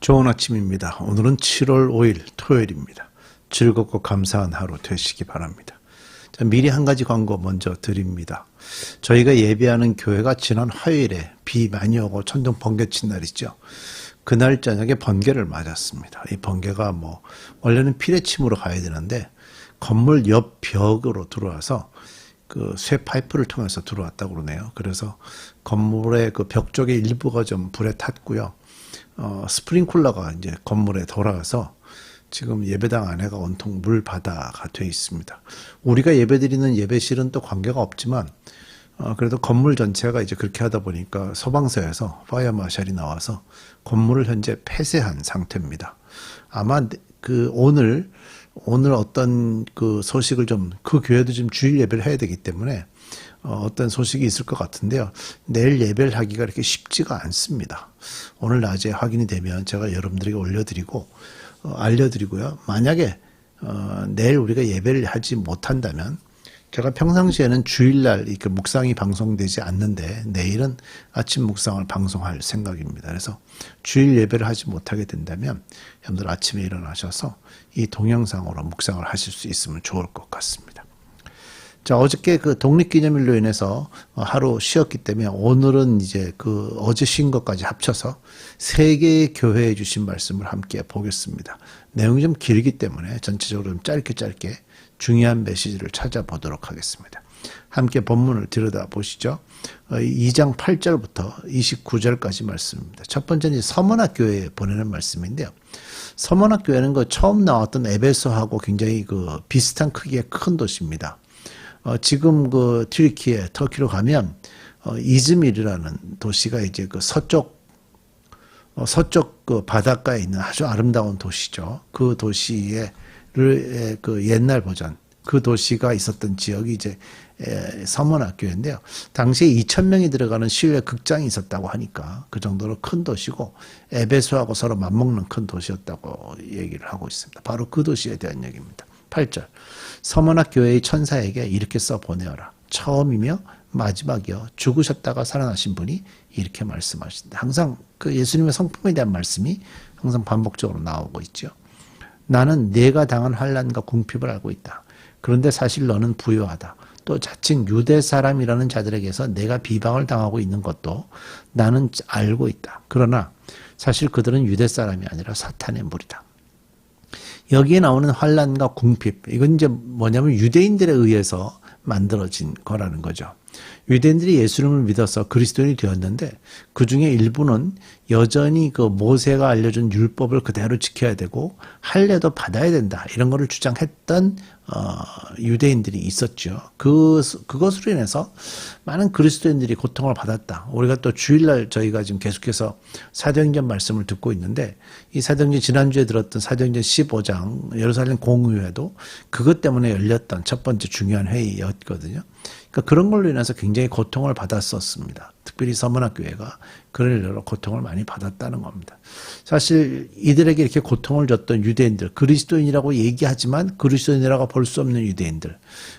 좋은 아침입니다. 오늘은 7월 5일 토요일입니다. 즐겁고 감사한 하루 되시기 바랍니다. 자, 미리 한 가지 광고 먼저 드립니다. 저희가 예배하는 교회가 지난 화요일에 비 많이 오고 천둥 번개 친 날이죠. 그날 저녁에 번개를 맞았습니다. 이 번개가 원래는 피레침으로 가야 되는데 건물 옆 벽으로 들어와서 그 쇠 파이프를 통해서 들어왔다고 그러네요. 그래서 건물의 그 벽 쪽의 일부가 좀 불에 탔고요. 스프링쿨러가 이제 건물에 돌아가서 지금 예배당 안에가 온통 물바다가 돼 있습니다. 우리가 예배드리는 예배실은 또 관계가 없지만 그래도 건물 전체가 이제 그렇게 하다 보니까 소방서에서 파이어 마샬이 나와서 건물을 현재 폐쇄한 상태입니다. 아마 오늘 어떤 그 소식을 그 교회도 좀 주일 예배를 해야 되기 때문에 어떤 소식이 있을 것 같은데요. 내일 예배를 하기가 이렇게 쉽지가 않습니다. 오늘 낮에 확인이 되면 제가 여러분들에게 올려드리고 알려드리고요. 만약에 내일 우리가 예배를 하지 못한다면 제가 평상시에는 주일날 이렇게 묵상이 방송되지 않는데 내일은 아침 묵상을 방송할 생각입니다. 그래서 주일 예배를 하지 못하게 된다면 여러분들 아침에 일어나셔서 이 동영상으로 묵상을 하실 수 있으면 좋을 것 같습니다. 자, 어저께 그 독립기념일로 인해서 하루 쉬었기 때문에 오늘은 이제 어제 쉰 것까지 합쳐서 3개의 교회에 주신 말씀을 함께 보겠습니다. 내용이 좀 길기 때문에 전체적으로 좀 짧게 중요한 메시지를 찾아보도록 하겠습니다. 함께 본문을 들여다보시죠. 2장 8절부터 29절까지 말씀입니다. 첫 번째는 서문학 교회에 보내는 말씀인데요. 서문학 교회는 처음 나왔던 에베소하고 굉장히 비슷한 크기의 큰 도시입니다. 지금 터키로 가면 이즈밀이라는 도시가 이제 서쪽 바닷가에 있는 아주 아름다운 도시죠. 그 도시의 옛날 버전, 그 도시가 있었던 지역이 이제 서문학교인데요. 당시에 2,000명이 들어가는 실내 극장이 있었다고 하니까 그 정도로 큰 도시고 에베소하고 서로 맞먹는 큰 도시였다고 얘기를 하고 있습니다. 바로 그 도시에 대한 얘기입니다. 8절. 서문학 교회의 천사에게 이렇게 써 보내어라. 처음이며 마지막이요. 죽으셨다가 살아나신 분이 이렇게 말씀하신다. 항상 예수님의 성품에 대한 말씀이 항상 반복적으로 나오고 있죠. 나는 네가 당한 환난과 궁핍을 알고 있다. 그런데 사실 너는 부유하다. 또 자칭 유대 사람이라는 자들에게서 내가 비방을 당하고 있는 것도 나는 알고 있다. 그러나 사실 그들은 유대 사람이 아니라 사탄의 무리다. 여기에 나오는 환난과 궁핍, 이건 이제 뭐냐면 유대인들에 의해서 만들어진 거라는 거죠. 유대인들이 예수님을 믿어서 그리스도인이 되었는데 그 중에 일부는 여전히 모세가 알려준 율법을 그대로 지켜야 되고 할례도 받아야 된다 이런 거를 주장했던 유대인들이 있었죠. 그것으로 인해서 많은 그리스도인들이 고통을 받았다. 우리가 또 주일날 저희가 지금 계속해서 사도행전 말씀을 듣고 있는데 이 사도행전 지난주에 들었던 사도행전 15장 예루살렘 공의회도 그것 때문에 열렸던 첫 번째 중요한 회의였거든요. 그러니까 그런 걸로 인해서 굉장히 고통을 받았었습니다. 특별히 서문학교회가 그런 일로 고통을 많이 받았다는 겁니다. 사실 이들에게 이렇게 고통을 줬던 유대인들, 그리스도인이라고 얘기하지만 그리스도인이라고 볼 수 없는 유대인들,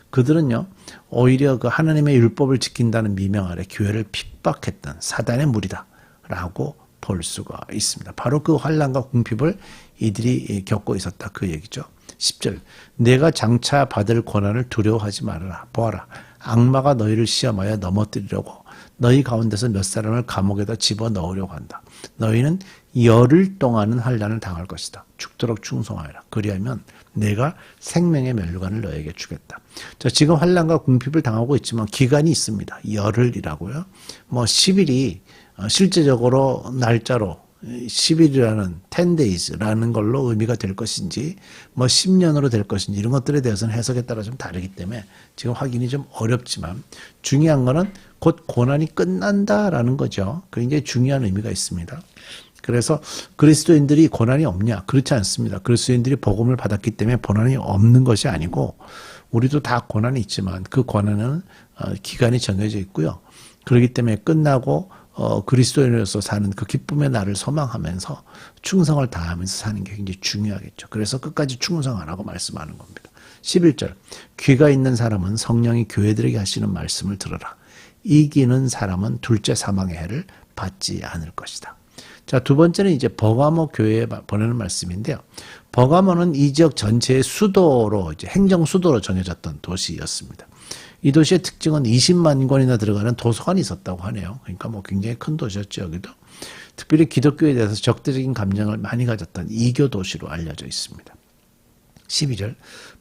그들은요 오히려 하나님의 율법을 지킨다는 미명 아래 교회를 핍박했던 사단의 무리다라고 볼 수가 있습니다. 바로 그 환난과 궁핍을 이들이 겪고 있었다 그 얘기죠. 10절. 내가 장차 받을 고난을 두려워하지 말아라. 보아라. 악마가 너희를 시험하여 넘어뜨리려고 너희 가운데서 몇 사람을 감옥에다 집어넣으려고 한다. 너희는 열흘 동안은 환난을 당할 것이다. 죽도록 충성하여라. 그리하면 내가 생명의 멸류관을 너에게 주겠다. 자, 지금 환난과 궁핍을 당하고 있지만 기간이 있습니다. 열흘이라고요. 10일이 실제적으로 날짜로 10일이라는 10days라는 걸로 의미가 될 것인지 10년으로 될 것인지 이런 것들에 대해서는 해석에 따라 좀 다르기 때문에 지금 확인이 좀 어렵지만 중요한 거는 곧 고난이 끝난다라는 거죠. 굉장히 중요한 의미가 있습니다. 그래서 그리스도인들이 고난이 없냐? 그렇지 않습니다. 그리스도인들이 복음을 받았기 때문에 고난이 없는 것이 아니고 우리도 다 고난이 있지만 그 고난은 기간이 정해져 있고요. 그렇기 때문에 끝나고 그리스도인으로서 사는 그 기쁨의 날을 소망하면서 충성을 다하면서 사는 게 굉장히 중요하겠죠. 그래서 끝까지 충성하라고 말씀하는 겁니다. 11절. 귀가 있는 사람은 성령이 교회들에게 하시는 말씀을 들어라. 이기는 사람은 둘째 사망의 해를 받지 않을 것이다. 자, 두 번째는 이제 버가모 교회에 보내는 말씀인데요. 버가모는 이 지역 전체의 수도로, 이제 행정 수도로 정해졌던 도시였습니다. 이 도시의 특징은 20만 권이나 들어가는 도서관이 있었다고 하네요. 그러니까 뭐 굉장히 큰 도시였죠, 여기도. 특별히 기독교에 대해서 적대적인 감정을 많이 가졌던 이교 도시로 알려져 있습니다. 12절,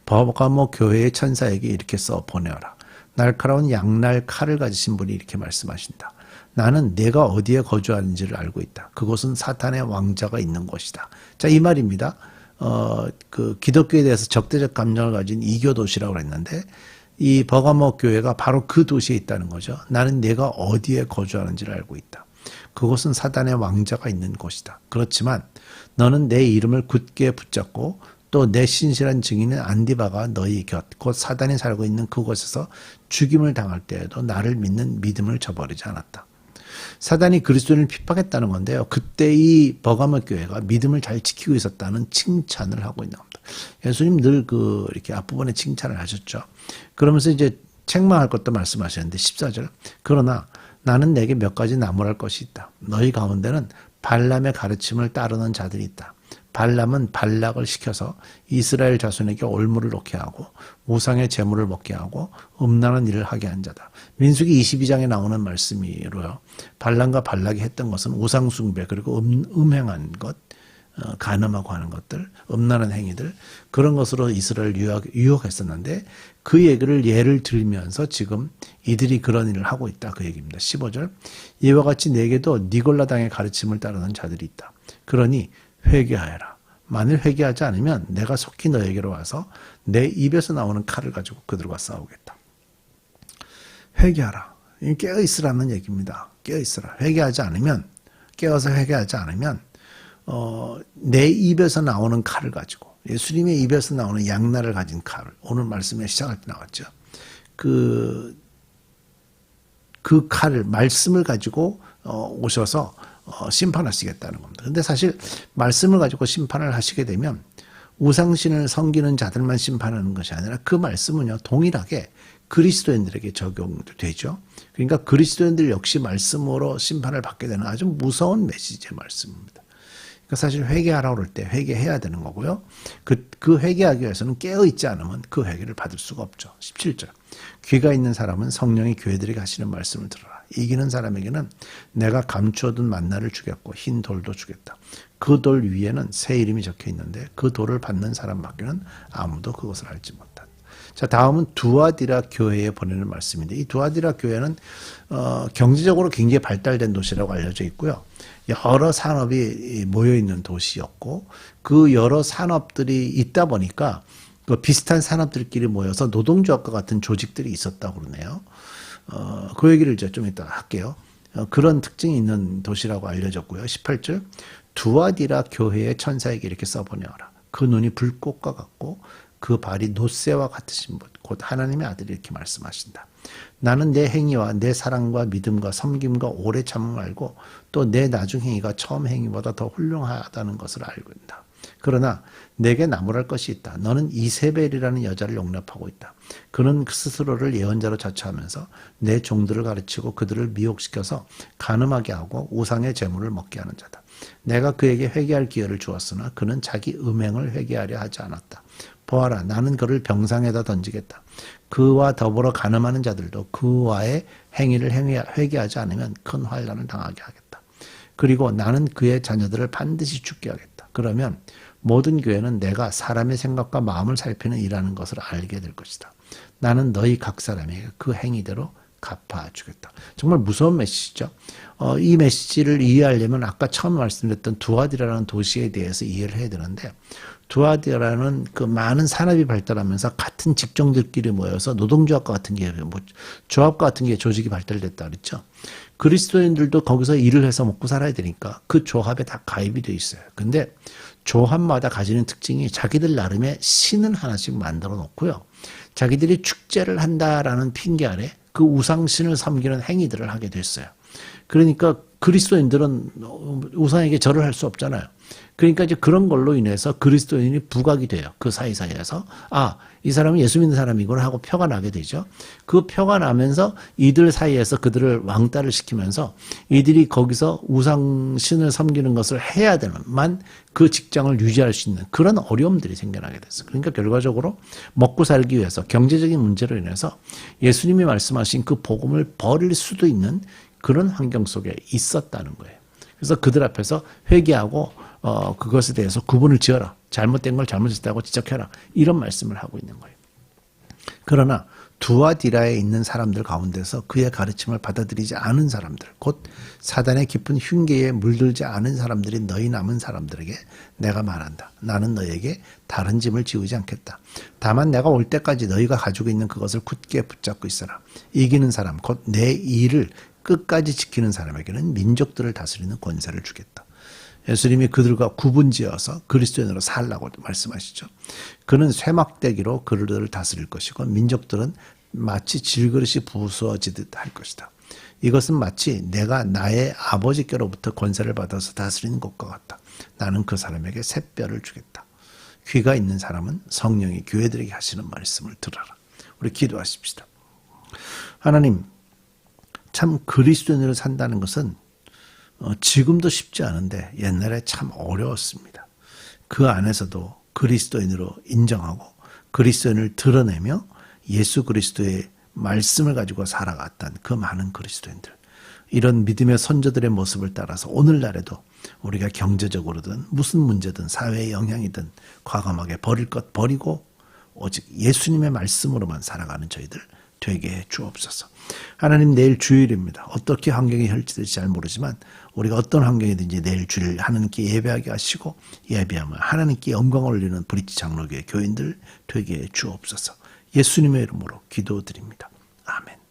버가모 교회의 천사에게 이렇게 써 보내어라. 날카로운 양날 칼을 가지신 분이 이렇게 말씀하신다. 나는 내가 어디에 거주하는지를 알고 있다. 그곳은 사탄의 왕자가 있는 곳이다. 자, 이 말입니다. 그 기독교에 대해서 적대적 감정을 가진 이교 도시라고 했는데, 이 버가모 교회가 바로 그 도시에 있다는 거죠. 나는 내가 어디에 거주하는지를 알고 있다. 그곳은 사탄의 왕자가 있는 곳이다. 그렇지만 너는 내 이름을 굳게 붙잡고 또 내 신실한 증인인 안디바가 너희 곁, 곧 사단이 살고 있는 그곳에서 죽임을 당할 때에도 나를 믿는 믿음을 저버리지 않았다. 사단이 그리스도인을 핍박했다는 건데요. 그때 이 버가모 교회가 믿음을 잘 지키고 있었다는 칭찬을 하고 있는 겁니다. 예수님 늘 이렇게 앞부분에 칭찬을 하셨죠. 그러면서 이제 책망할 것도 말씀하셨는데 14절. 그러나 나는 내게 몇 가지 나무랄 것이 있다. 너희 가운데는 발람의 가르침을 따르는 자들이 있다. 발람은 발락을 시켜서 이스라엘 자손에게 올무를 놓게 하고 우상의 제물을 먹게 하고 음란한 일을 하게 한 자다. 민수기 22장에 나오는 말씀이로요. 발람과 발락이 했던 것은 우상 숭배 그리고 음행한 것, 간음하고 하는 것들, 음란한 행위들 그런 것으로 이스라엘을 유혹했었는데 그 얘기를 예를 들면서 지금 이들이 그런 일을 하고 있다 그 얘기입니다. 15절 이와 같이 내게도 니골라당의 가르침을 따르는 자들이 있다. 그러니 회개하여라. 만일 회개하지 않으면 내가 속히 너에게로 와서 내 입에서 나오는 칼을 가지고 그들과 싸우겠다. 회개하라. 깨어있으라는 얘기입니다. 깨어있으라. 회개하지 않으면 깨어서 회개하지 않으면 내 입에서 나오는 칼을 가지고 예수님의 입에서 나오는 양날을 가진 칼을 오늘 말씀에 시작할 때 나왔죠. 그 칼을 말씀을 가지고 오셔서 심판하시겠다는 겁니다. 근데 사실 말씀을 가지고 심판을 하시게 되면 우상신을 섬기는 자들만 심판하는 것이 아니라 그 말씀은요 동일하게 그리스도인들에게 적용되죠. 그러니까 그리스도인들 역시 말씀으로 심판을 받게 되는 아주 무서운 메시지의 말씀입니다. 그러니까 사실 회개하라고 그럴 때 회개해야 되는 거고요. 그 회개하기 위해서는 깨어있지 않으면 그 회개를 받을 수가 없죠. 17절 귀가 있는 사람은 성령이 교회들에게 하시는 말씀을 들어라. 이기는 사람에게는 내가 감추어둔 만나를 주겠고 흰 돌도 주겠다. 그 돌 위에는 새 이름이 적혀 있는데 그 돌을 받는 사람밖에는 아무도 그것을 알지 못한다. 자, 다음은 두아디라 교회에 보내는 말씀인데 이 두아디라 교회는 경제적으로 굉장히 발달된 도시라고 알려져 있고요. 여러 산업이 모여 있는 도시였고 그 여러 산업들이 있다 보니까 그 비슷한 산업들끼리 모여서 노동조합과 같은 조직들이 있었다고 그러네요. 그 얘기를 이제 좀 이따 할게요. 그런 특징이 있는 도시라고 알려졌고요. 18절 두아디라 교회의 천사에게 이렇게 써보내어라. 그 눈이 불꽃과 같고 그 발이 놋새와 같으신 분, 곧 하나님의 아들이 이렇게 말씀하신다. 나는 내 행위와 내 사랑과 믿음과 섬김과 오래 참음을 알고 또 내 나중 행위가 처음 행위보다 더 훌륭하다는 것을 알고 있다. 그러나 내게 나무랄 것이 있다. 너는 이세벨이라는 여자를 용납하고 있다. 그는 스스로를 예언자로 자처하면서 내 종들을 가르치고 그들을 미혹시켜서 간음하게 하고 우상의 재물을 먹게 하는 자다. 내가 그에게 회개할 기회를 주었으나 그는 자기 음행을 회개하려 하지 않았다. 보아라, 나는 그를 병상에다 던지겠다. 그와 더불어 간음하는 자들도 그와의 행위를 회개하지 않으면 큰 환난을 당하게 하겠다. 그리고 나는 그의 자녀들을 반드시 죽게 하겠다. 그러면 모든 교회는 내가 사람의 생각과 마음을 살피는 일하는 것을 알게 될 것이다. 나는 너희 각 사람에게 그 행위대로 갚아주겠다. 정말 무서운 메시지죠. 이 메시지를 이해하려면 아까 처음 말씀드렸던 두아디라라는 도시에 대해서 이해를 해야 되는데 두아디라는 그 많은 산업이 발달하면서 같은 직종들끼리 모여서 노동조합과 같은 게 조합과 같은 게 조직이 발달됐다 그랬죠. 그리스도인들도 거기서 일을 해서 먹고 살아야 되니까 그 조합에 다 가입이 돼 있어요. 근데 조합마다 가지는 특징이 자기들 나름의 신은 하나씩 만들어 놓고요. 자기들이 축제를 한다라는 핑계 아래 그 우상신을 섬기는 행위들을 하게 됐어요. 그러니까 그리스도인들은 우상에게 절을 할 수 없잖아요. 그러니까 이제 그런 걸로 인해서 그리스도인이 부각이 돼요. 그 사이사이에서. 아, 이 사람은 예수 믿는 사람이구나 하고 표가 나게 되죠. 그 표가 나면서 이들 사이에서 그들을 왕따를 시키면서 이들이 거기서 우상신을 섬기는 것을 해야 되는만 그 직장을 유지할 수 있는 그런 어려움들이 생겨나게 됐어요. 그러니까 결과적으로 먹고 살기 위해서 경제적인 문제로 인해서 예수님이 말씀하신 그 복음을 버릴 수도 있는 그런 환경 속에 있었다는 거예요. 그래서 그들 앞에서 회개하고 그것에 대해서 구분을 지어라. 잘못된 걸 잘못했다고 지적해라. 이런 말씀을 하고 있는 거예요. 그러나 두아디라에 있는 사람들 가운데서 그의 가르침을 받아들이지 않은 사람들, 곧 사단의 깊은 흉계에 물들지 않은 사람들이 너희 남은 사람들에게 내가 말한다. 나는 너에게 다른 짐을 지우지 않겠다. 다만 내가 올 때까지 너희가 가지고 있는 그것을 굳게 붙잡고 있어라. 이기는 사람, 곧 내 일을 끝까지 지키는 사람에게는 민족들을 다스리는 권세를 주겠다. 예수님이 그들과 구분지어서 그리스도인으로 살라고 말씀하시죠. 그는 쇠막대기로 그들을 다스릴 것이고 민족들은 마치 질그릇이 부수어지듯 할 것이다. 이것은 마치 내가 나의 아버지께로부터 권세를 받아서 다스리는 것과 같다. 나는 그 사람에게 새 뼈를 주겠다. 귀가 있는 사람은 성령이 교회들에게 하시는 말씀을 들어라. 우리 기도하십시다. 하나님, 참 그리스도인으로 산다는 것은 지금도 쉽지 않은데 옛날에 참 어려웠습니다. 그 안에서도 그리스도인으로 인정하고 그리스도인을 드러내며 예수 그리스도의 말씀을 가지고 살아갔던 그 많은 그리스도인들. 이런 믿음의 선조들의 모습을 따라서 오늘날에도 우리가 경제적으로든 무슨 문제든 사회의 영향이든 과감하게 버릴 것 버리고 오직 예수님의 말씀으로만 살아가는 저희들 되게 해 주옵소서. 하나님, 내일 주일입니다. 어떻게 환경이 펼쳐질지 잘 모르지만 우리가 어떤 환경이든지 내일 주일 하나님께 예배하게 하시고 예배하면 하나님께 영광을 올리는 브릿지 장로교회 교인들 되게 해 주옵소서. 예수님의 이름으로 기도드립니다. 아멘.